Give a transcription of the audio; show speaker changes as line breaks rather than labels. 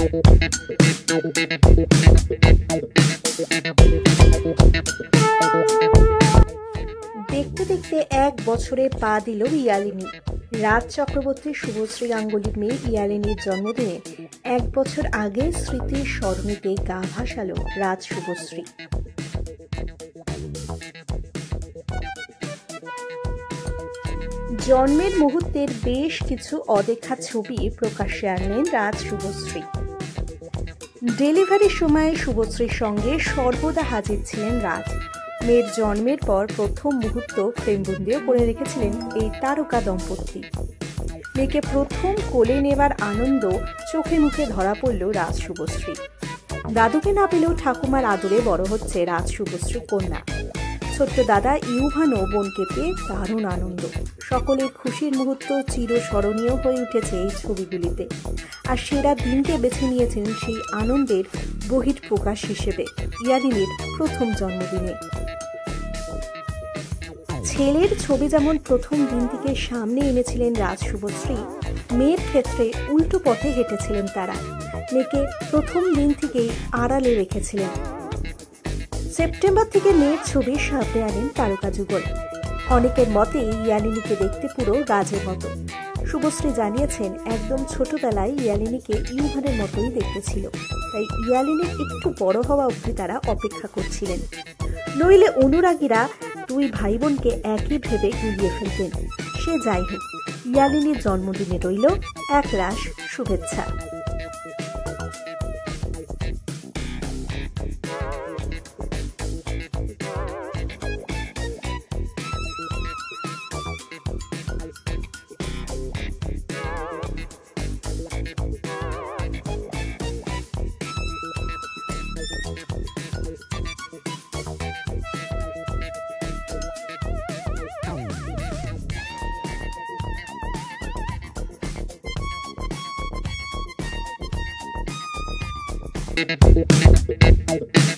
দেখতে দেখতে 1 বছরে পা দিল ইয়ালিনী। রাজ চক্রবর্তী শুভশ্রী গাঙ্গুলির মেয়ে ইয়ালিনীর জন্মদিনে 1 বছর আগে স্মৃতির স্মরণীতে গা ভাসালো রাজ শুভশ্রী। জন্মের মুহূর্তের বেশ কিছু অদেখা ছবি প্রকাশ্যে আনলেন রাজ শুভশ্রী। ডেলিভারির সময় শুভশ্রীর সঙ্গে সর্বদা হাজির ছিলেন রাজ। মেয়ের জন্মের পর প্রথম মুহূর্ত ফ্রেমবন্দিও করে রেখেছিলেন এই তারকা দম্পতি। মেয়েকে প্রথম কোলে নেবার আনন্দ চোখে মুখে ধরা পড়ল রাজ শুভশ্রী। দাদুকে না পেলেও ঠাকুমার আদরে বড় হচ্ছে রাজ শুভশ্রী কন্যা। ছোট্ট দাদা ইউভানও বোনকে পেয়ে দারুণ আনন্দ। সকলের খুশির মুহূর্ত চিরস্মরণীয় হয়ে উঠেছে এই ছবিগুলিতে। আর সেরা দিনকে বেছে নিয়েছেন সেই আনন্দের বহিঃপ্রকাশ হিসেবে ইয়ালিনীর প্রথম জন্মদিনে। ছেলের ছবি যেমন প্রথম দিন থেকে সামনে এনেছিলেন রাজ শুভশ্রী, মেয়ের ক্ষেত্রে উল্টো পথে হেঁটেছিলেন তারা। মেয়েকে প্রথম দিন থেকেই আড়ালে রেখেছিলেন। সেপ্টেম্বর থেকে মেয়ের ছবি সামনে আনেন তারকা যুগল। অনেকের মতে ইয়ালিনীকে দেখতে পুরো রাজের মতো। শুভশ্রী জানিয়েছেন, একদম ছোটবেলায় ইয়ালিনীকে ইউভানের মতোই দেখতে ছিল, তাই ইয়ালিনীর একটু বড় হওয়া অবধি তারা অপেক্ষা করছিলেন। নইলে অনুরাগীরা দুই ভাই বোনকে একই ভেবে গুলিয়ে ফেলতেন। সে যাই হোক, ইয়ালিনীর জন্মদিনে রইল একরাশ শুভেচ্ছা।
Thank you.